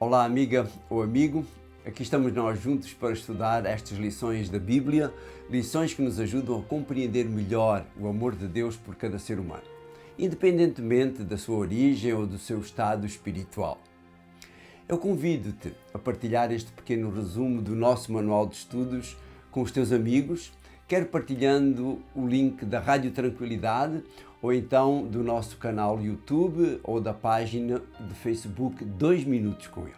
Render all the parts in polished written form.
Olá, amiga ou amigo. Aqui estamos nós juntos para estudar estas lições da Bíblia, lições que nos ajudam a compreender melhor o amor de Deus por cada ser humano, independentemente da sua origem ou do seu estado espiritual. Eu convido-te a partilhar este pequeno resumo do nosso manual de estudos com os teus amigos, quer partilhando o link da Rádio Tranquilidade ou então do nosso canal YouTube ou da página de Facebook 2 Minutos com Ele.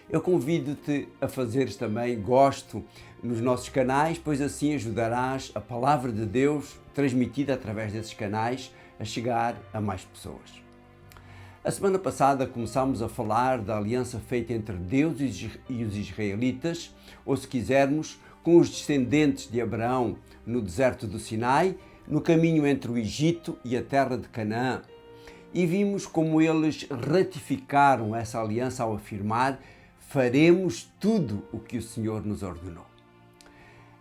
Eu convido-te a fazeres também gosto nos nossos canais, pois assim ajudarás a Palavra de Deus transmitida através desses canais a chegar a mais pessoas. A semana passada começámos a falar da aliança feita entre Deus e os israelitas, ou se quisermos, com os descendentes de Abraão no deserto do Sinai, no caminho entre o Egito e a terra de Canaã. E vimos como eles ratificaram essa aliança ao afirmar: faremos tudo o que o Senhor nos ordenou.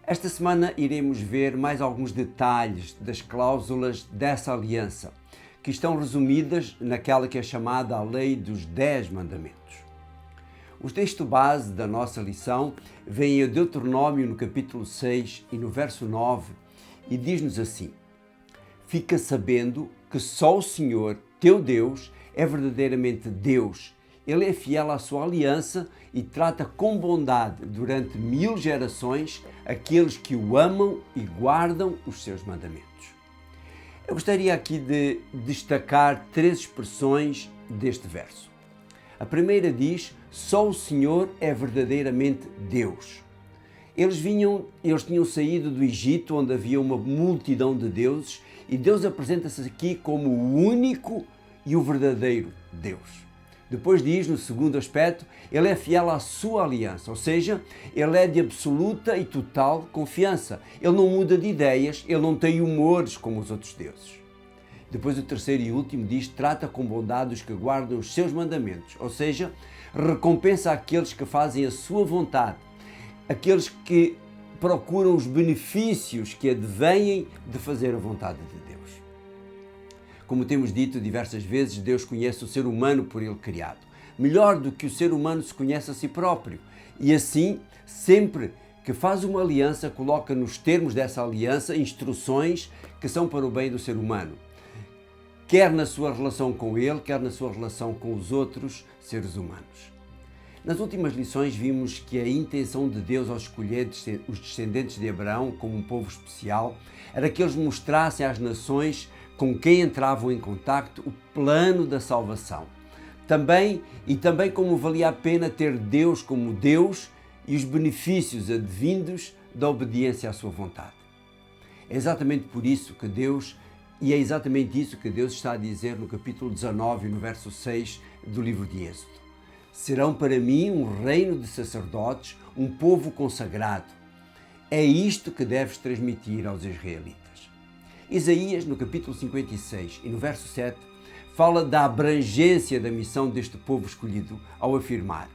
Esta semana iremos ver mais alguns detalhes das cláusulas dessa aliança, que estão resumidas naquela que é chamada a Lei dos 10 Mandamentos. O texto base da nossa lição vem em Deuteronômio no capítulo 6 e no verso 9 e diz-nos assim: fica sabendo que só o Senhor, teu Deus, é verdadeiramente Deus. Ele é fiel à sua aliança e trata com bondade durante 1000 gerações aqueles que o amam e guardam os seus mandamentos. Eu gostaria aqui de destacar 3 expressões deste verso. A primeira diz: só o Senhor é verdadeiramente Deus. Eles tinham saído do Egito, onde havia uma multidão de deuses, e Deus apresenta-se aqui como o único e o verdadeiro Deus. Depois diz, no segundo aspecto, ele é fiel à sua aliança, ou seja, ele é de absoluta e total confiança. Ele não muda de ideias, ele não tem humores como os outros deuses. Depois o terceiro e último diz: trata com bondade os que guardam os seus mandamentos, ou seja, recompensa aqueles que fazem a sua vontade, aqueles que procuram os benefícios que advêm de fazer a vontade de Deus. Como temos dito diversas vezes, Deus conhece o ser humano por ele criado, melhor do que o ser humano se conhece a si próprio. E assim, sempre que faz uma aliança, coloca nos termos dessa aliança instruções que são para o bem do ser humano, quer na sua relação com ele, quer na sua relação com os outros seres humanos. Nas últimas lições vimos que a intenção de Deus ao escolher os descendentes de Abraão como um povo especial era que eles mostrassem às nações com quem entravam em contacto o plano da salvação. Também como valia a pena ter Deus como Deus e os benefícios advindos da obediência à sua vontade. É exatamente isso que Deus está a dizer no capítulo 19, no verso 6 do livro de Êxodo. Serão para mim um reino de sacerdotes, um povo consagrado. É isto que deves transmitir aos israelitas. Isaías, no capítulo 56 e no verso 7, fala da abrangência da missão deste povo escolhido ao afirmar: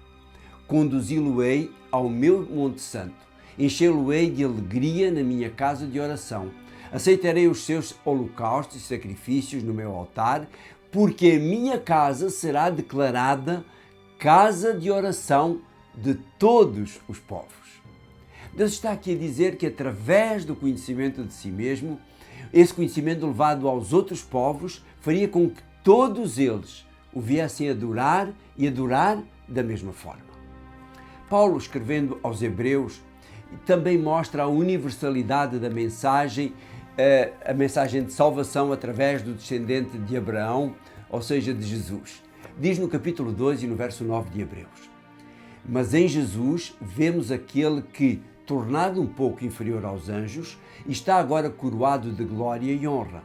conduzi-lo-ei ao meu monte santo, enchê-lo-ei de alegria na minha casa de oração, aceitarei os seus holocaustos e sacrifícios no meu altar, porque a minha casa será declarada casa de oração de todos os povos. Deus está aqui a dizer que através do conhecimento de si mesmo, esse conhecimento levado aos outros povos faria com que todos eles o viessem adorar e adorar da mesma forma. Paulo, escrevendo aos Hebreus, também mostra a universalidade da mensagem, a mensagem de salvação através do descendente de Abraão, ou seja, de Jesus. Diz no capítulo 2 e no verso 9 de Hebreus: mas em Jesus vemos aquele que, tornado um pouco inferior aos anjos, está agora coroado de glória e honra.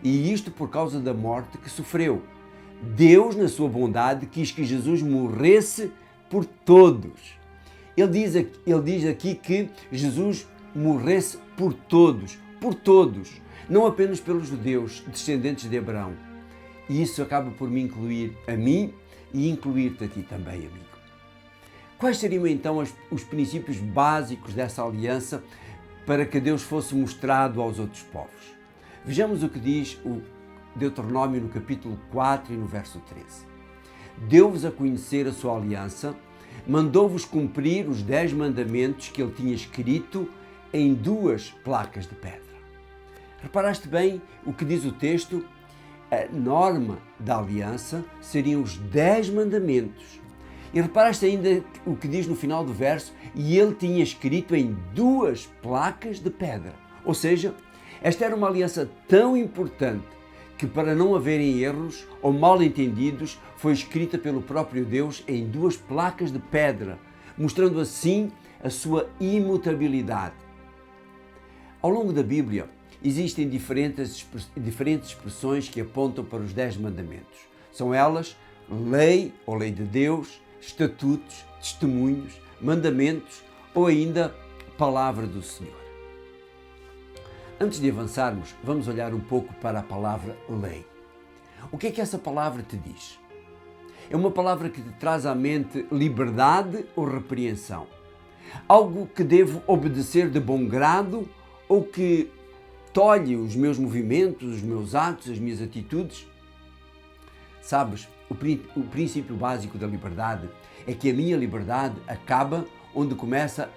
E isto por causa da morte que sofreu. Deus, na sua bondade, quis que Jesus morresse por todos. Ele diz aqui que Jesus morresse por todos, não apenas pelos judeus, descendentes de Abraão. E isso acaba por me incluir a mim e incluir-te a ti também, amigo. Quais seriam então os princípios básicos dessa aliança para que Deus fosse mostrado aos outros povos? Vejamos o que diz o Deuteronômio no capítulo 4 e no verso 13. deu-vos a conhecer a sua aliança, mandou-vos cumprir os 10 mandamentos que ele tinha escrito em 2 placas de pedra. Reparaste bem o que diz o texto? A norma da aliança seriam os 10 mandamentos. E reparaste ainda o que diz no final do verso? E ele tinha escrito em 2 placas de pedra. Ou seja, esta era uma aliança tão importante que, para não haverem erros ou mal-entendidos, foi escrita pelo próprio Deus em 2 placas de pedra, mostrando assim a sua imutabilidade. Ao longo da Bíblia, existem diferentes expressões que apontam para os 10 mandamentos. São elas lei ou lei de Deus, estatutos, testemunhos, mandamentos ou ainda palavra do Senhor. Antes de avançarmos, vamos olhar um pouco para a palavra lei. O que é que essa palavra te diz? É uma palavra que te traz à mente liberdade ou repreensão? Algo que devo obedecer de bom grado ou que tolhe os meus movimentos, os meus atos, as minhas atitudes? Sabes, o princípio básico da liberdade é que a minha liberdade acaba onde começa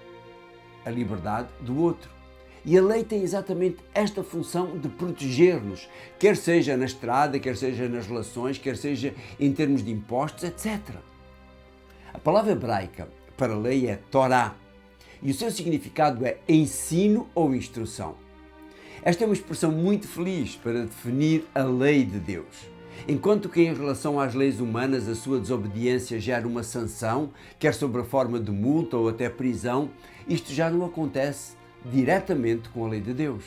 a liberdade do outro. E a lei tem exatamente esta função de proteger-nos, quer seja na estrada, quer seja nas relações, quer seja em termos de impostos, etc. A palavra hebraica para lei é Torá e o seu significado é ensino ou instrução. Esta é uma expressão muito feliz para definir a lei de Deus. Enquanto que em relação às leis humanas a sua desobediência gera uma sanção, quer sob a forma de multa ou até prisão, isto já não acontece diretamente com a lei de Deus.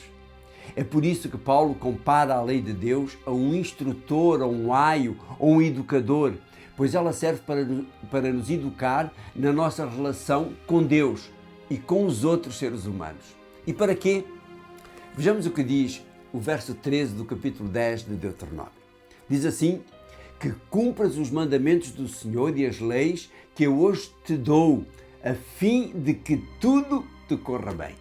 É por isso que Paulo compara a lei de Deus a um instrutor, a um aio ou um educador, pois ela serve para nos educar na nossa relação com Deus e com os outros seres humanos. E para quê? Vejamos o que diz o verso 13 do capítulo 10 de Deuteronômio. Diz assim: que cumpras os mandamentos do Senhor e as leis que eu hoje te dou, a fim de que tudo te corra bem.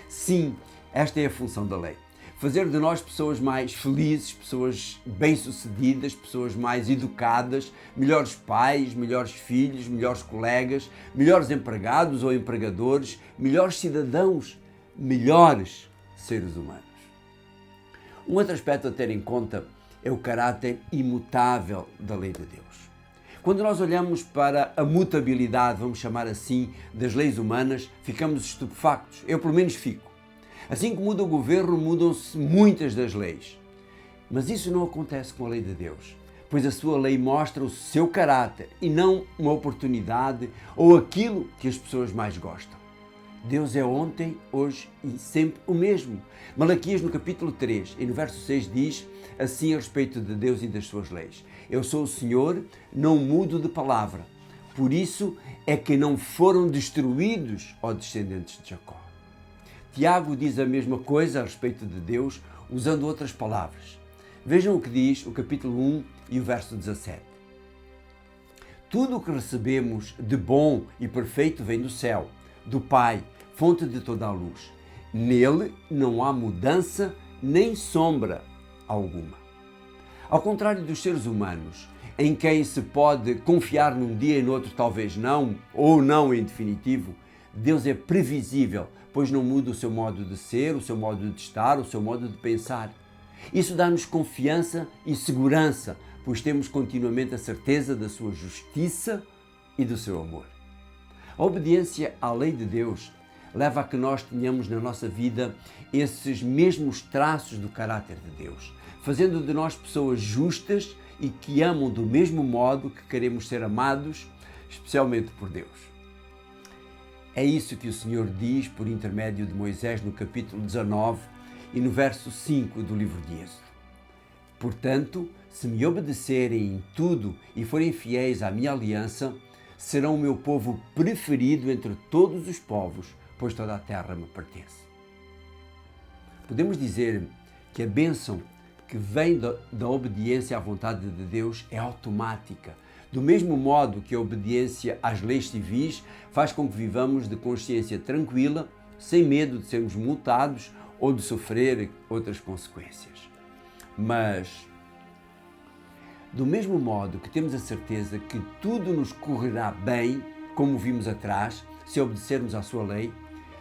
Sim, esta é a função da lei. Fazer de nós pessoas mais felizes, pessoas bem-sucedidas, pessoas mais educadas, melhores pais, melhores filhos, melhores colegas, melhores empregados ou empregadores, melhores cidadãos, melhores seres humanos. Um outro aspecto a ter em conta é o caráter imutável da lei de Deus. Quando nós olhamos para a mutabilidade, vamos chamar assim, das leis humanas, ficamos estupefactos. Eu, pelo menos, fico. Assim que muda o governo, mudam-se muitas das leis. Mas isso não acontece com a lei de Deus, pois a sua lei mostra o seu caráter e não uma oportunidade ou aquilo que as pessoas mais gostam. Deus é ontem, hoje e sempre o mesmo. Malaquias, no capítulo 3 e no verso 6, diz assim a respeito de Deus e das suas leis: eu sou o Senhor, não mudo de palavra. Por isso é que não foram destruídos, ó descendentes de Jacó. Tiago diz a mesma coisa a respeito de Deus, usando outras palavras. Vejam o que diz o capítulo 1 e o verso 17. Tudo o que recebemos de bom e perfeito vem do céu, do Pai, fonte de toda a luz. Nele não há mudança nem sombra alguma. Ao contrário dos seres humanos, em quem se pode confiar num dia e no outro talvez não, ou não em definitivo, Deus é previsível, pois não muda o seu modo de ser, o seu modo de estar, o seu modo de pensar. Isso dá-nos confiança e segurança, pois temos continuamente a certeza da sua justiça e do seu amor. A obediência à lei de Deus leva a que nós tenhamos na nossa vida esses mesmos traços do caráter de Deus, fazendo de nós pessoas justas e que amam do mesmo modo que queremos ser amados, especialmente por Deus. É isso que o Senhor diz por intermédio de Moisés no capítulo 19 e no verso 5 do livro de Êxodo. Portanto, se me obedecerem em tudo e forem fiéis à minha aliança, serão o meu povo preferido entre todos os povos, pois toda a terra me pertence. Podemos dizer que a bênção que vem da obediência à vontade de Deus é automática, do mesmo modo que a obediência às leis civis faz com que vivamos de consciência tranquila, sem medo de sermos multados ou de sofrer outras consequências. Mas Do mesmo modo que temos a certeza que tudo nos correrá bem, como vimos atrás, se obedecermos à sua lei,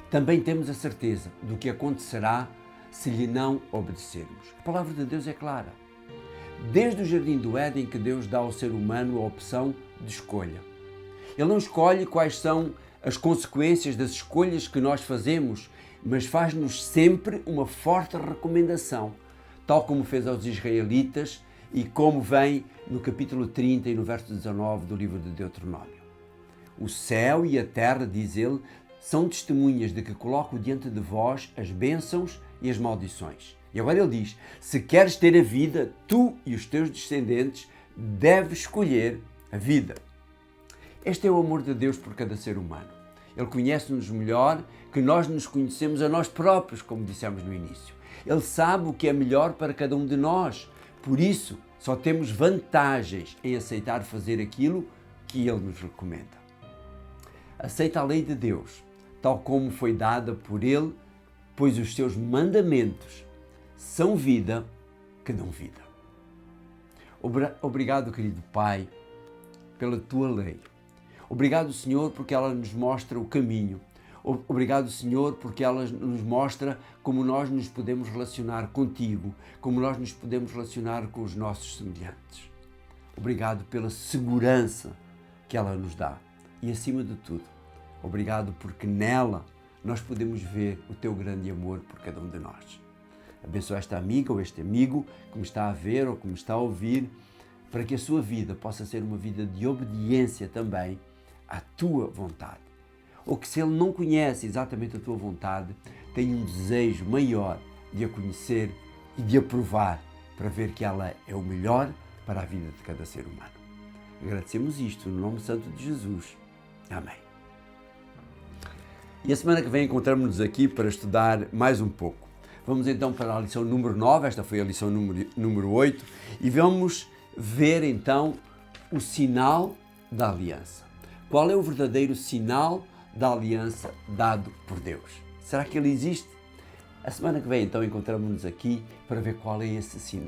também temos a certeza do que acontecerá se lhe não obedecermos. A palavra de Deus é clara. Desde o jardim do Éden que Deus dá ao ser humano a opção de escolha. Ele não escolhe quais são as consequências das escolhas que nós fazemos, mas faz-nos sempre uma forte recomendação, tal como fez aos israelitas e como vem no capítulo 30 e no verso 19 do livro de Deuteronômio. O céu e a terra, diz ele, são testemunhas de que coloco diante de vós as bênçãos e as maldições. E agora ele diz, se queres ter a vida, tu e os teus descendentes deves escolher a vida. Este é o amor de Deus por cada ser humano. Ele conhece-nos melhor que nós nos conhecemos a nós próprios, como dissemos no início. Ele sabe o que é melhor para cada um de nós. Por isso, só temos vantagens em aceitar fazer aquilo que Ele nos recomenda. Aceita a lei de Deus, tal como foi dada por Ele, pois os seus mandamentos são vida que dão vida. Obrigado, querido Pai, pela Tua lei. Obrigado, Senhor, porque ela nos mostra o caminho. Obrigado, Senhor, porque ela nos mostra como nós nos podemos relacionar contigo, como nós nos podemos relacionar com os nossos semelhantes. Obrigado pela segurança que ela nos dá. E, acima de tudo, obrigado porque nela nós podemos ver o Teu grande amor por cada um de nós. Abençoa esta amiga ou este amigo que me está a ver ou que me está a ouvir, para que a sua vida possa ser uma vida de obediência também à Tua vontade. Ou que, se ele não conhece exatamente a Tua vontade, tenha um desejo maior de a conhecer e de a provar, para ver que ela é o melhor para a vida de cada ser humano. Agradecemos isto no nome santo de Jesus. Amém. E a semana que vem encontramos-nos aqui para estudar mais um pouco. Vamos então para a lição número 9, esta foi a lição número 8, e vamos ver então o sinal da aliança. Qual é o verdadeiro sinal da aliança dado por Deus? Será que ele existe? A semana que vem então encontramos-nos aqui para ver qual é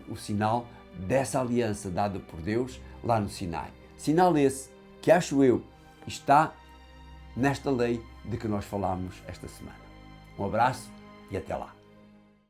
o sinal dessa aliança dada por Deus lá no Sinai. Sinal esse que, acho eu, está nesta lei de que nós falámos esta semana. Um abraço e até lá.